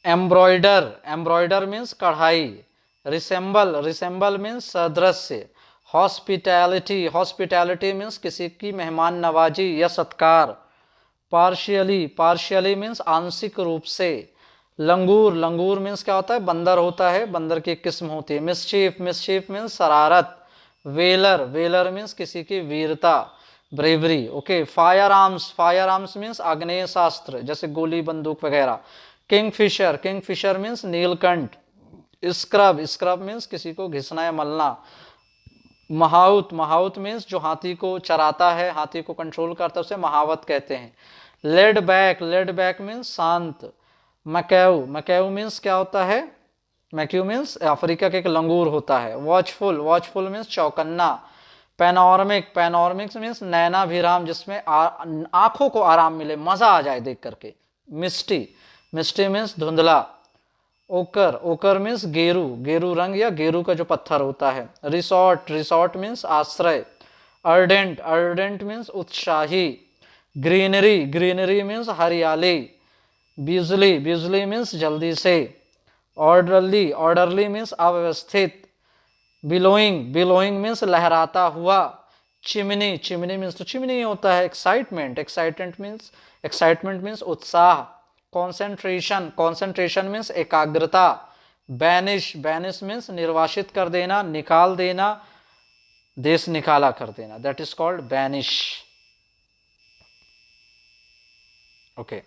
Embroider, embroider means कढ़ाई। Resemble, resemble means सदृश्य। Hospitality, hospitality means किसी की मेहमान नवाजी या सत्कार। पार्शियली, पार्शियली मीन्स आंशिक रूप से। लंगूर, लंगूर मीन्स क्या होता है, बंदर होता है, बंदर की एक किस्म होती है। मिसचीफ, मिसचीफ मीन्स शरारत। वेलर, वेलर मीन्स किसी की वीरता, bravery. Okay, fire arms, fire arms means आग्नेय शास्त्र, जैसे गोली बंदूक वगैरह। Kingfisher, Kingfisher means Neelkanth. Scrub, scrub means किसी को घिसना या मलना। महाउत, महाउत मीन्स जो हाथी को चराता है, हाथी को कंट्रोल करता है, उसे महावत कहते हैं। Laid back, laid back means शांत। मकैऊ, मकैऊ मीन्स क्या होता है, मैक्यू मीन्स अफ्रीका के एक लंगूर होता है। वॉचफुल, वॉचफुल मीन्स चौकन्ना। पैनोरमिक, पैनोरमिक मीन्स नैनाभिराम, जिसमें आंखों को आराम मिले, मजा आ जाए देख करके। मिस्टी, मिस्टी मीन्स धुंधला। ओकर, ओकर मीन्स गेरू, गेरू रंग या गेरू का जो पत्थर होता है। रिसोर्ट, रिसोर्ट मीन्स आश्रय। अर्डेंट, अर्डेंट मीन्स उत्साही। ग्रीनरी, ग्रीनरी मीन्स हरियाली। बिजली, बिजली मीन्स जल्दी से। ऑर्डरली, ऑर्डरली मीन्स अव्यवस्थित। बिलोइंग, बिलोइंग मीन्स लहराता हुआ। चिमनी, चिमनी मीन्स तो चिमनी होता है। एक्साइटमेंट, एक्साइटमेंट मीन्स उत्साह। कॉन्सेंट्रेशन, कॉन्सेंट्रेशन मीन्स एकाग्रता। बैनिश, बैनिश मीन्स निर्वासित कर देना, निकाल देना, देश निकाला कर देना, that is called banish. Okay,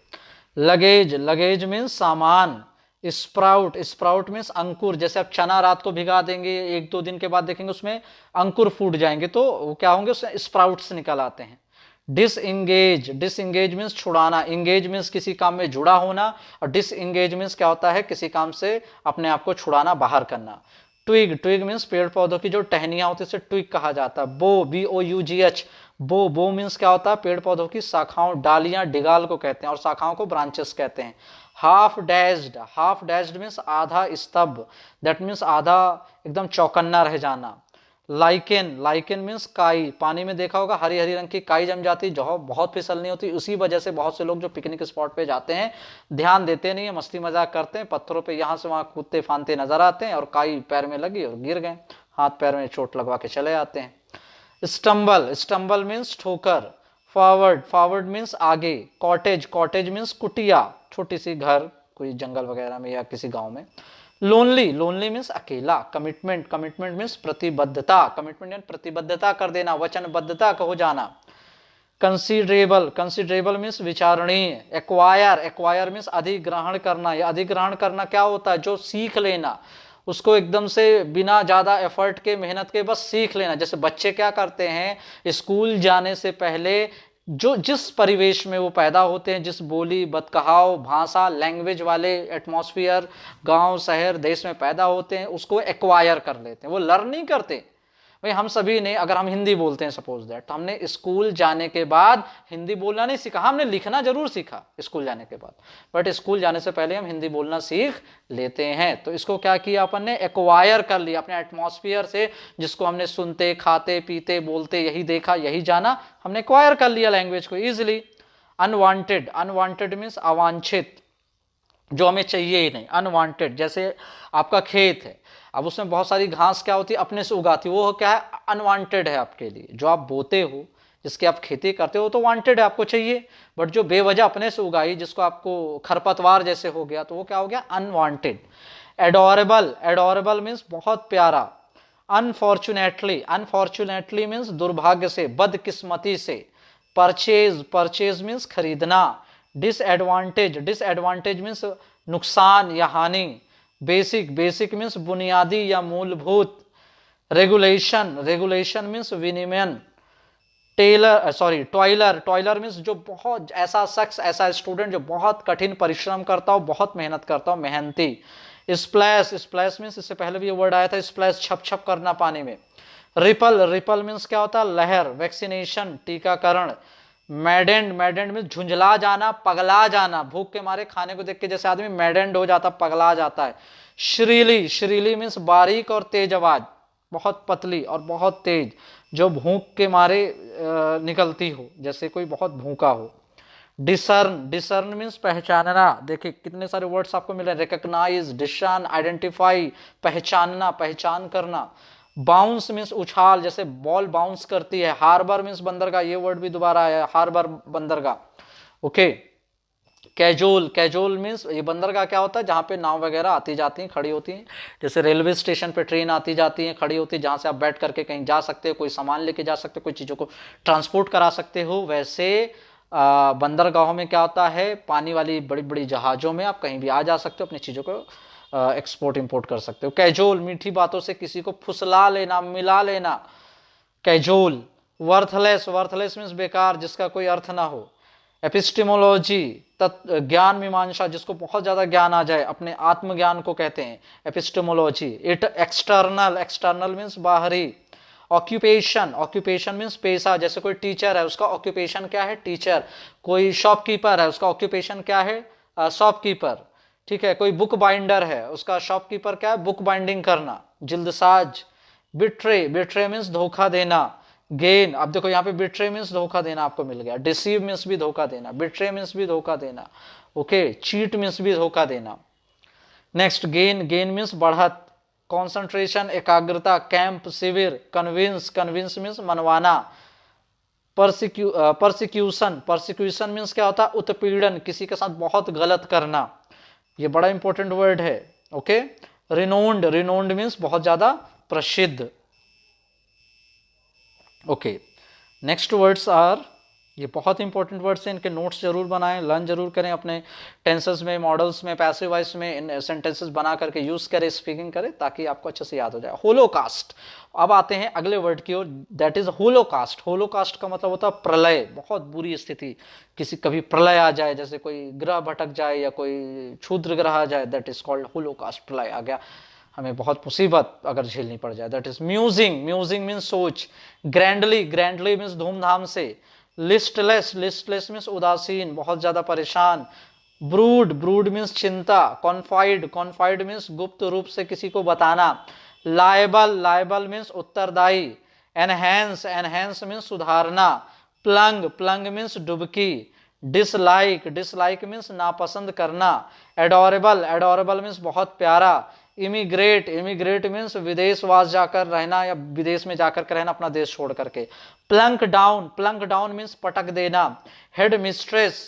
luggage, luggage means सामान। स्प्राउट, स्प्राउट मीन्स अंकुर, जैसे आप चना रात को भिगा देंगे, एक दो दिन के बाद देखेंगे उसमें अंकुर फूट जाएंगे, तो वो क्या होंगे, उसमें स्प्राउट्स निकल आते हैं। डिसएंगेज, डिसएंगेज मीन्स छुड़ाना। इंगेज मीन्स किसी काम में जुड़ा होना, और डिसएंगेज मीन्स क्या होता है, किसी काम से अपने आप को छुड़ाना, बाहर करना। ट्विग, ट्विग मीन्स पेड़ पौधों की जो टहनियां होती है उसे ट्विग कहा जाता है। बो, BOUGH, बो, बो मीन्स क्या होता है, पेड़ पौधों की शाखाओं, डालियां डिगाल को कहते हैं, और शाखाओं को ब्रांचेस कहते हैं। Half dashed, half dashed means आधा स्तब्ध, दैट मीन्स आधा एकदम चौकन्ना रह जाना। लाइकेन, लाइकेन मीन्स काई, पानी में देखा होगा हरी हरी रंग की काई जम जाती, जो बहुत फिसलनी होती, उसी वजह से बहुत से लोग जो पिकनिक स्पॉट पे जाते हैं ध्यान देते नहीं है, मस्ती मजाक करते हैं, पत्थरों पे यहाँ से वहां कूदते फानते नजर आते हैं, और काई पैर में लगी और गिर गए, हाथ पैर में चोट लगवा के चले आते हैं। स्टम्बल, स्टम्बल मीन्स ठोकर। फॉरवर्ड, फॉरवर्ड मीन्स आगे। कॉटेज, कॉटेज मीन्स कुटिया, छोटी सी घर कोई जंगल वगैरह में या किसी गांव में। लोनली, लोनली मीन्स अकेला। कमिटमेंट, कमिटमेंट मीन्स प्रतिबद्धता, कमिटमेंट यानी प्रतिबद्धता कर देना, वचनबद्धता हो जाना। कंसीडरेबल, कंसीडरेबल मीन्स विचारणीय। एक्वायर, एक्वायर मीन्स अधिग्रहण करना, या अधिग्रहण करना क्या होता है, जो सीख लेना, उसको एकदम से बिना ज़्यादा एफर्ट के, मेहनत के, बस सीख लेना। जैसे बच्चे क्या करते हैं, स्कूल जाने से पहले जो जिस परिवेश में वो पैदा होते हैं, जिस बोली बतकहाव भाषा लैंग्वेज वाले एटमॉस्फेयर गांव शहर देश में पैदा होते हैं, उसको एक्वायर कर लेते हैं, वो लर्न नहीं करते। भाई हम सभी ने, अगर हम हिंदी बोलते हैं सपोज दैट, तो हमने स्कूल जाने के बाद हिंदी बोलना नहीं सीखा, हमने लिखना जरूर सीखा स्कूल जाने के बाद, बट स्कूल जाने से पहले हम हिंदी बोलना सीख लेते हैं। तो इसको क्या किया अपन ने, एक्वायर कर लिया अपने एटमॉस्फेयर से, जिसको हमने सुनते खाते पीते बोलते यही देखा यही जाना, हमने एक्वायर कर लिया लैंग्वेज को ईजिली। अनवांटेड, अनवांटेड मीन्स अवांछित, जो हमें चाहिए ही नहीं, अनवांटेड। जैसे आपका खेत है, अब उसमें बहुत सारी घास क्या होती है, अपने से उगाती, वो क्या है, अनवांटेड है आपके लिए। जो आप बोते हो, जिसकी आप खेती करते हो, तो वांटेड है, आपको चाहिए, बट जो बेवजह अपने से उगाई, जिसको आपको खरपतवार जैसे हो गया, तो वो क्या हो गया, अनवांटेड। एडोरेबल, एडोरेबल मीन्स बहुत प्यारा। अनफॉर्चुनेटली, अनफॉर्चुनेटली मीन्स दुर्भाग्य से, बदकिस्मती से। परचेज, परचेज मीन्स खरीदना। डिसएडवांटेज, डिसएडवांटेज मीन्स नुकसान या हानि। बेसिक, बेसिक मीन्स बुनियादी या मूलभूत। रेगुलेशन, रेगुलेशन मीन्स विनियमन। Tailor, sorry toiler, toiler means जो बहुत, ऐसा शख्स, ऐसा स्टूडेंट जो बहुत कठिन परिश्रम करता हो, बहुत मेहनत करता हो, मेहनती। स्प्लैश, स्प्लैश मीन्स इससे पहले भी ये वर्ड आया था, स्प्लैश छप छप करना पानी में। रिपल, रिपल मीन्स क्या होता है, लहर। वैक्सीनेशन, टीकाकरण। मैडेंड, मैडेंड मीन्स झुंझला जाना, पगला जाना, भूख के मारे खाने को देख के जैसे आदमी मैडेंड हो जाता, पगला जाता है। श्रीली, श्रीली मीन्स बारीक और तेज आवाज, बहुत पतली और बहुत तेज, जो भूख के मारे निकलती हो, जैसे कोई बहुत भूखा हो। डिसर्न, डिसर्न मीन्स पहचानना। देखिए कितने सारे वर्ड्स आपको मिल रहे हैं, रिकॉग्नाइज, डिसर्न, आइडेंटिफाई, पहचानना, पहचान करना। बाउंस मीन्स उछाल, जैसे बॉल बाउंस करती है। हार्बर मीन्स बंदरगाह, ये वर्ड भी दोबारा आया, हार्बर बंदरगाह। ओके। कैजोल, कैजोल मीन्स ये बंदरगाह क्या होता है, जहाँ पे नाव वगैरह आती जाती हैं, खड़ी होती हैं। जैसे रेलवे स्टेशन पे ट्रेन आती जाती हैं, खड़ी होती है, जहाँ से आप बैठ करके कहीं जा सकते हो, कोई सामान लेके जा सकते हो, कोई चीज़ों को ट्रांसपोर्ट करा सकते हो। वैसे बंदरगाहों में क्या होता है, पानी वाली बड़ी बड़ी जहाज़ों में आप कहीं भी आ जा सकते हो, अपनी चीज़ों को एक्सपोर्ट इंपोर्ट कर सकते हो। कैजोल, मीठी बातों से किसी को फुसला लेना, मिला लेना, कैजोल। वर्थलेस, वर्थलेस मीन्स बेकार, जिसका कोई अर्थ ना हो। एपिस्टेमोलॉजी, ज्ञान मीमांसा, जिसको बहुत ज्यादा ज्ञान आ जाए, अपने आत्मज्ञान को कहते हैं epistemology. It external, external means बाहरी। ऑक्यूपेशन, ऑक्यूपेशन मीन्स पेशा, जैसे कोई टीचर है उसका ऑक्यूपेशन क्या है, टीचर। कोई शॉपकीपर है उसका ऑक्यूपेशन क्या है, शॉपकीपर। ठीक है। कोई बुक बाइंडर है उसका शॉपकीपर क्या है, बुक बाइंडिंग करना, जिल्दसाज। बिट्रे, बिट्रे मीन्स धोखा देना। गेन, अब देखो यहाँ पे बिट्रे मीन्स धोखा देना आपको मिल गया। डिसीव मीन्स भी धोखा देना, बिट्रे मीन्स भी धोखा देना। ओके। चीट मीन्स भी धोखा देना। नेक्स्ट, गेन, गेन मीन्स बढ़त। कॉन्सेंट्रेशन, एकाग्रता। कैंप, शिविर। कन्विंस, कन्विंस मीन्स मनवाना। परसिक्यूशन, परसिक्यूशन मीन्स क्या होता है, उत्पीड़न, किसी के साथ बहुत गलत करना। ये बड़ा इंपॉर्टेंट वर्ड है। ओके। रिनोन्ड, रिनोन्ड मीन्स बहुत ज्यादा प्रसिद्ध। ओके। नेक्स्ट वर्ड्स आर, ये बहुत इंपॉर्टेंट वर्ड्स हैं, इनके नोट्स जरूर बनाएं, लर्न जरूर करें, अपने टेंसेस में, मॉडल्स में, पैसिव वॉइस में इन सेंटेंसेस बना करके यूज करें, स्पीकिंग करें, ताकि आपको अच्छे से याद हो जाए। होलोकास्ट, अब आते हैं अगले वर्ड की ओर, दैट इज होलोकास्ट। होलोकास्ट का मतलब होता है प्रलय, बहुत बुरी स्थिति, किसी कभी प्रलय आ जाए, जैसे कोई ग्रह भटक जाए या कोई क्षुद्र ग्रह आ जाए, दैट इज कॉल्ड होलोकास्ट, प्रलय आ गया, हमें बहुत मुसीबत अगर झेलनी पड़ जाए, that is musing, musing means सोच। ग्रैंडली, ग्रैंडली मीन्स धूमधाम से। लिस्टलेस, लिस्टलेस मीन्स उदासीन, बहुत ज्यादा परेशान। ब्रूड, ब्रूड मीन्स चिंता। कॉन्फाइड, कॉन्फाइड मीन्स गुप्त रूप से किसी को बताना। लायबल, लायबल मीन्स उत्तरदायी। एनहेंस, एनहेंस मीन्स सुधारना। प्लंग, प्लंग मीन्स डुबकी। डिसलाइक, डिसलाइक मीन्स नापसंद करना। एडोरेबल, एडोरेबल मीन्स बहुत प्यारा। इमिग्रेट, इमिग्रेट मीन्स विदेशवास जाकर रहना या विदेश में जाकर के रहना, अपना देश छोड़ करके। Planck down, Planck down means पटक देना। हेड मिस्ट्रेस,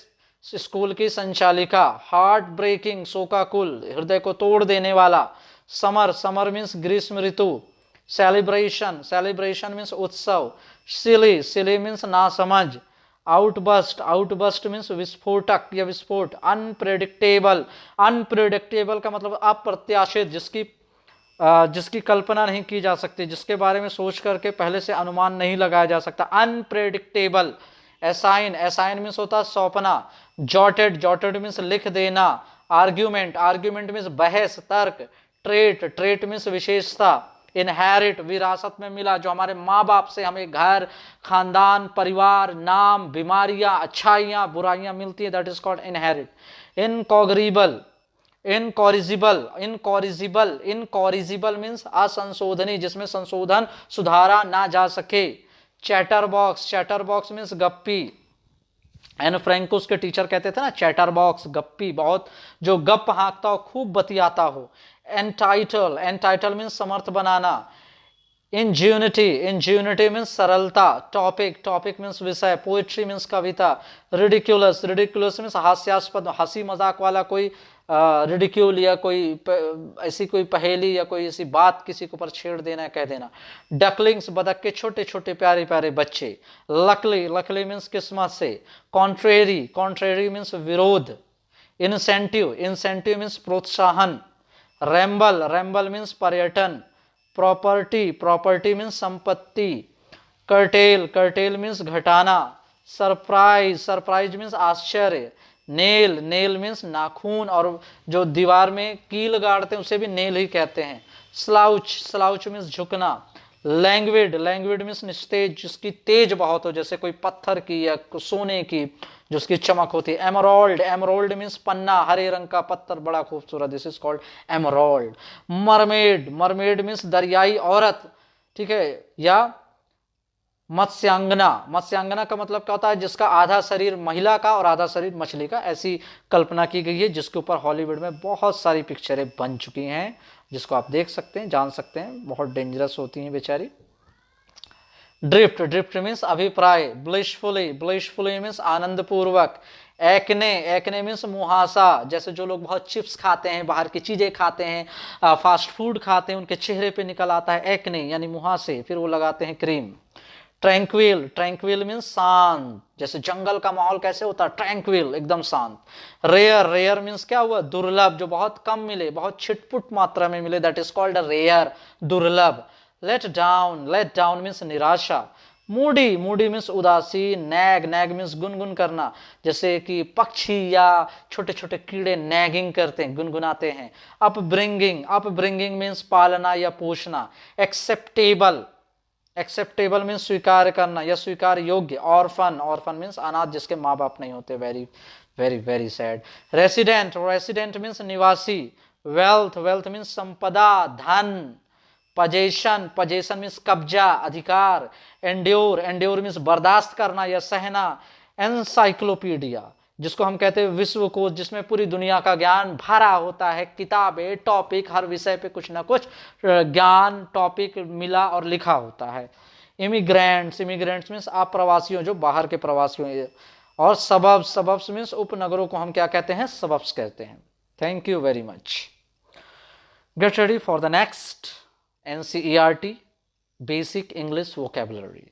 स्कूल की संचालिका। हार्ट ब्रेकिंग, शोकाकुल, हृदय को तोड़ देने वाला। समर, समर मीन्स ग्रीष्म ऋतु। सेलिब्रेशन, सेलिब्रेशन मीन्स उत्सव। सिली, सिली मीन्स नासमझ। आउटबस्ट, आउटबस्ट मीन्स विस्फोटक या विस्फोट। अनप्रेडिक्टेबल, अनप्रेडिक्टेबल का मतलब अप्रत्याशित, जिसकी कल्पना नहीं की जा सकती, जिसके बारे में सोच करके पहले से अनुमान नहीं लगाया जा सकता, अनप्रेडिक्टेबल। असाइन, असाइन मीन्स होता है सौंपना। जॉटेड, जॉटेड मीन्स लिख देना। आर्ग्यूमेंट, आर्ग्यूमेंट मीन्स बहस, तर्क। ट्रेट, ट्रेट मीन्स विशेषता। इनहेरिट, विरासत में मिला, जो हमारे माँ बाप से हमें घर, खानदान, परिवार, नाम, बीमारियां, अच्छाइयां, बुराइयां मिलती है, that is called inherit. Incorrigible, incorrigible, incorrigible, incorrigible means असंशोधनी, जिसमें संशोधन सुधारा ना जा सके। Chatterbox, chatterbox means गप्पी। एन फ्रैंको के टीचर कहते थे ना, चैटर बॉक्स, गप्पी, बहुत जो गप हाँकता हो, खूब बतियाता हो। एंटाइटल, एंटाइटल मीन्स समर्थ बनाना। इंज्यूनिटी, इंज्यूनिटी मीन्स सरलता। टॉपिक, टॉपिक मीन्स विषय। पोएट्री मीन्स कविता। रिडिक्यूलस, रिडिक्यूलस मीन्स हास्यास्पद, हंसी मजाक वाला कोई रिडिक्यूल या कोई ऐसी कोई पहेली या कोई ऐसी बात किसी के ऊपर छेड़ देना, कह देना। डकलिंग्स, बतख के छोटे छोटे प्यारे प्यारे बच्चे। लकली, लकली मीन्स किस्मत से। कॉन्ट्रेरी, कॉन्ट्रेरी मीन्स विरोध। इंसेंटिव, इंसेंटिव मीन्स प्रोत्साहन। रैम्बल, रैम्बल मीन्स पर्यटन। प्रॉपर्टी, प्रॉपर्टी मीन्स संपत्ति। कर्टेल, कर्टेल मीन्स घटाना। सरप्राइज, सरप्राइज मीन्स आश्चर्य। नेल, नेल मीन्स नाखून, और जो दीवार में कील गाड़ते हैं उसे भी नेल ही कहते हैं। स्लाउच, स्लाउच मीन्स झुकना। लैंग्विड, लैंग्विड मीन्स निस्तेज, जिसकी तेज बहुत हो, जैसे कोई पत्थर की या सोने की जिसकी चमक होती है। एमरोल्ड, एमरोल्ड मीन्स पन्ना, हरे रंग का पत्थर, बड़ा खूबसूरत, this is called emerald. Mermaid, mermaid means दरियाई औरत, ठीक है, या मत्स्यांगना, मत्स्यांगना का मतलब क्या होता है, जिसका आधा शरीर महिला का और आधा शरीर मछली का, ऐसी कल्पना की गई है, जिसके ऊपर हॉलीवुड में बहुत सारी पिक्चरें बन चुकी हैं, जिसको आप देख सकते हैं, जान सकते हैं, बहुत डेंजरस होती हैं बेचारी। ड्रिफ्ट, ड्रिफ्ट मीन्स अभिप्राय, ब्लिशफुली, ब्लिशफुली मीन्स आनंद पूर्वक। एकने, एकने मीन्स मुहासा, जैसे जो लोग बहुत चिप्स खाते हैं, बाहर की चीजें खाते हैं, फास्ट फूड खाते हैं, उनके चेहरे पे निकल आता है एकने यानी मुहासे, फिर वो लगाते हैं क्रीम। ट्रैंक्विल, ट्रैंक्विल मीन्स शांत, जैसे जंगल का माहौल कैसे होता है, ट्रैंक्विल एकदम शांत। रेयर, रेयर मीन्स क्या हुआ, दुर्लभ, जो बहुत कम मिले, बहुत छिटपुट मात्रा में मिले, दैट इज कॉल्ड रेयर, दुर्लभ। Let down, let down means निराशा। मूडी, मूडी मीन्स उदासी। नैग, नैग मीन्स गुनगुन करना, जैसे कि पक्षी या छोटे छोटे कीड़े नैगिंग करते हैं, गुनगुनाते हैं। अपब्रिंगिंग, अपब्रिंगिंग मीन्स पालना या पोषना। एक्सेप्टेबल, एक्सेप्टेबल मीन्स स्वीकार करना या स्वीकार योग्य। ऑर्फन, ऑर्फन मीन्स अनाथ जिसके माँ बाप नहीं होते, very very very sad. Resident, resident means निवासी। वेल्थ, वेल्थ मीन्स संपदा, धन। पजेशन, पजेशन मीन्स कब्जा, अधिकार। एंड्योर, एंड्योर मीन्स बर्दाश्त करना या सहना। एनसाइक्लोपीडिया, जिसको हम कहते हैं विश्वकोश, जिसमें पूरी दुनिया का ज्ञान भरा होता है, किताबें, टॉपिक, हर विषय पे कुछ ना कुछ ज्ञान टॉपिक मिला और लिखा होता है। इमिग्रेंट्स, इमिग्रेंट्स मीन्स अप्रवासियों, जो बाहर के प्रवासियों। और सबब, सबब्स मीन्स उपनगरों को हम क्या कहते हैं, सबब्स कहते हैं। Thank you very much. Get ready for the next NCERT Basic English Vocabulary.